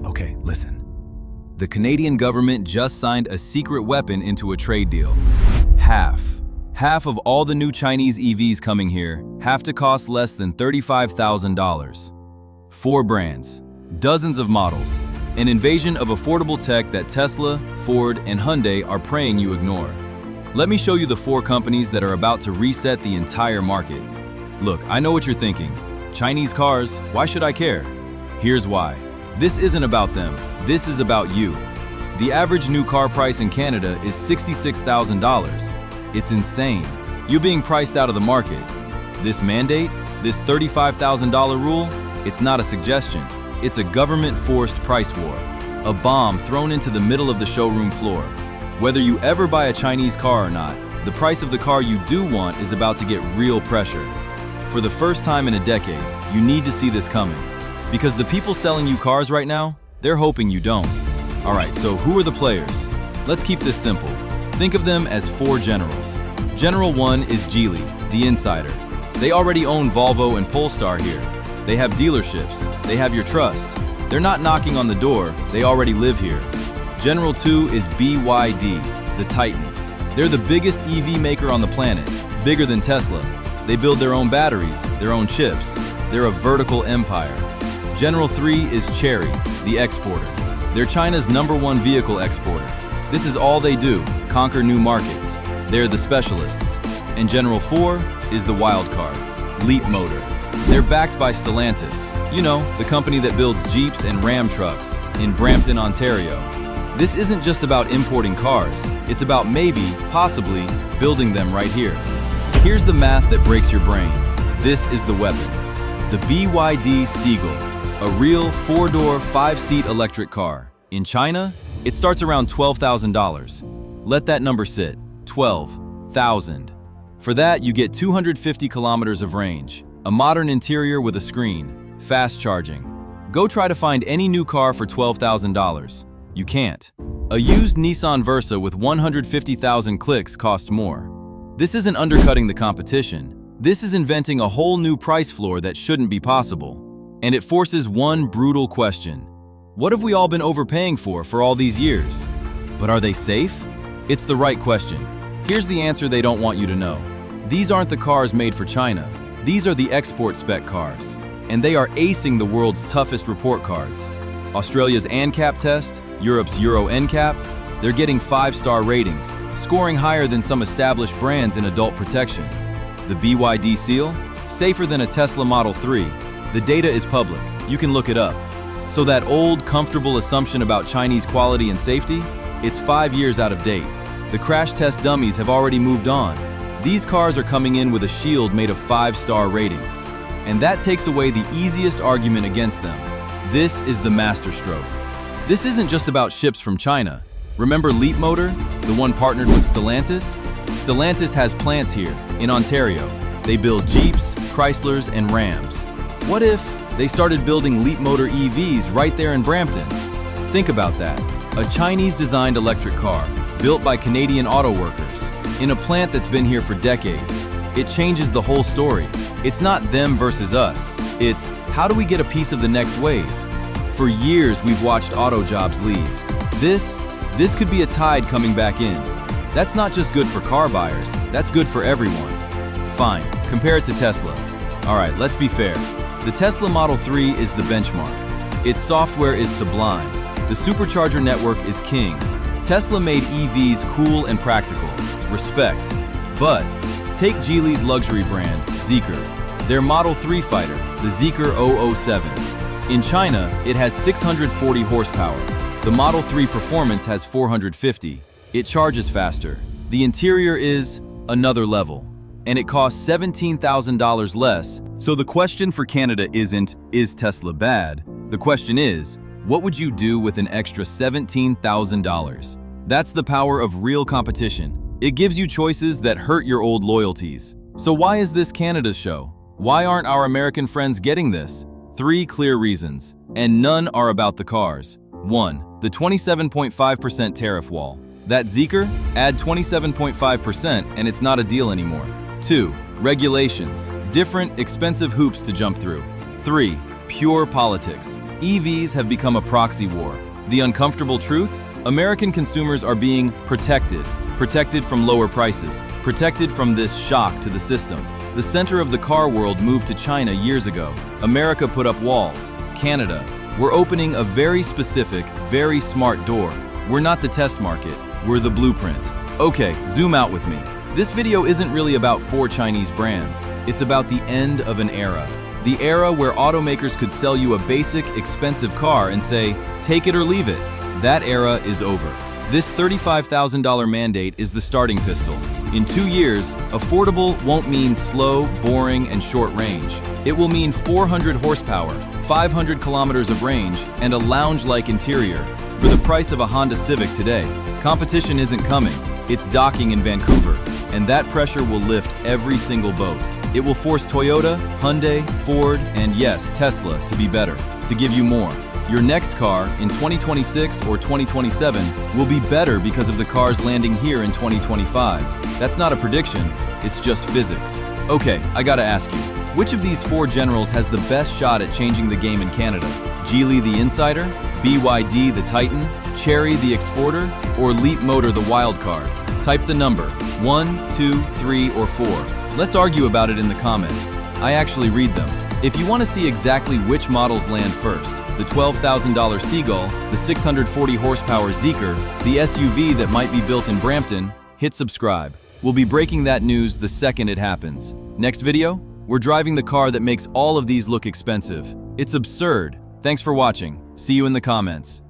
Okay, listen. The Canadian government just signed a secret weapon into a trade deal. Half of all the new Chinese EVs coming here have to cost less than $35,000. 4 brands, dozens of models, an invasion of affordable tech that Tesla, Ford, and Hyundai are praying you ignore. Let me show you the 4 companies that are about to reset the entire market. Look, I know what you're thinking. Chinese cars, why should I care? Here's why. This isn't about them, this is about you. The average new car price in Canada is $66,000. It's insane. You're being priced out of the market. This mandate, this $35,000 rule, it's not a suggestion. It's a government-forced price war. A bomb thrown into the middle of the showroom floor. Whether you ever buy a Chinese car or not, the price of the car you do want is about to get real pressure. For the first time in a decade, you need to see this coming. Because the people selling you cars right now, they're hoping you don't. All right, so who are the players? Let's keep this simple. Think of them as 4 generals. General 1 is Geely, the insider. They already own Volvo and Polestar here. They have dealerships, they have your trust. They're not knocking on the door, they already live here. General 2 is BYD, the Titan. They're the biggest EV maker on the planet, bigger than Tesla. They build their own batteries, their own chips. They're a vertical empire. General 3 is Chery, the exporter. They're China's #1 vehicle exporter. This is all they do, conquer new markets. They're the specialists. And General 4 is the wild card, Leapmotor. They're backed by Stellantis, you know, the company that builds Jeeps and Ram trucks in Brampton, Ontario. This isn't just about importing cars, it's about maybe, possibly, building them right here. Here's the math that breaks your brain. This is the weapon. The BYD Seagull, a real 4-door, 5-seat electric car. In China, it starts around $12,000. Let that number sit, 12,000. For that, you get 250 kilometers of range, a modern interior with a screen, fast charging. Go try to find any new car for $12,000. You can't. A used Nissan Versa with 150,000 clicks costs more. This isn't undercutting the competition. This is inventing a whole new price floor that shouldn't be possible. And it forces one brutal question. What have we all been overpaying for all these years? But are they safe? It's the right question. Here's the answer they don't want you to know. These aren't the cars made for China. These are the export spec cars. And they are acing the world's toughest report cards. Australia's ANCAP test, Europe's Euro NCAP, they're getting 5-star ratings, scoring higher than some established brands in adult protection. The BYD seal? Safer than a Tesla Model 3. The data is public, you can look it up. So that old, comfortable assumption about Chinese quality and safety? It's 5 years out of date. The crash test dummies have already moved on. These cars are coming in with a shield made of 5-star ratings. And that takes away the easiest argument against them. This is the masterstroke. This isn't just about ships from China. Remember Leapmotor, the one partnered with Stellantis? Stellantis has plants here, in Ontario. They build Jeeps, Chryslers, and Rams. What if they started building Leapmotor EVs right there in Brampton? Think about that. A Chinese-designed electric car, built by Canadian auto workers, in a plant that's been here for decades. It changes the whole story. It's not them versus us. It's, how do we get a piece of the next wave? For years, we've watched auto jobs leave. This could be a tide coming back in. That's not just good for car buyers, that's good for everyone. Fine, compare it to Tesla. All right, let's be fair. The Tesla Model 3 is the benchmark. Its software is sublime. The supercharger network is king. Tesla made EVs cool and practical. Respect. But take Geely's luxury brand, Zeekr, their Model 3 fighter, the Zeekr 007. In China, it has 640 horsepower. The Model 3 Performance has 450. It charges faster. The interior is another level. And it costs $17,000 less. So the question for Canada isn't, is Tesla bad? The question is, what would you do with an extra $17,000? That's the power of real competition. It gives you choices that hurt your old loyalties. So why is this Canada's show? Why aren't our American friends getting this? 3 clear reasons, and none are about the cars. 1. The 27.5% tariff wall. That Zeekr? Add 27.5% and it's not a deal anymore. 2. Regulations. Different, expensive hoops to jump through. 3. Pure politics. EVs have become a proxy war. The uncomfortable truth? American consumers are being protected. Protected from lower prices. Protected from this shock to the system. The center of the car world moved to China years ago. America put up walls. Canada. We're opening a very specific, very smart door. We're not the test market, we're the blueprint. Okay, zoom out with me. This video isn't really about 4 Chinese brands. It's about the end of an era. The era where automakers could sell you a basic, expensive car and say, take it or leave it. That era is over. This $35,000 mandate is the starting pistol. In 2 years, affordable won't mean slow, boring, and short range. It will mean 400 horsepower, 500 kilometers of range, and a lounge-like interior for the price of a Honda Civic today. Competition isn't coming. It's docking in Vancouver, and that pressure will lift every single boat. It will force Toyota, Hyundai, Ford, and yes, Tesla to be better, to give you more. Your next car in 2026 or 2027 will be better because of the cars landing here in 2025. That's not a prediction, it's just physics. Okay, I gotta ask you, which of these 4 generals has the best shot at changing the game in Canada? Geely the Insider, BYD the Titan, Chery the Exporter, or Leapmotor the Wildcard? Type the number 1, 2, 3, or 4. Let's argue about it in the comments. I actually read them. If you want to see exactly which models land first, the $12,000 Seagull, the 640 horsepower Zeekr, the SUV that might be built in Brampton, hit subscribe. We'll be breaking that news the second it happens. Next video, we're driving the car that makes all of these look expensive. It's absurd. Thanks for watching. See you in the comments.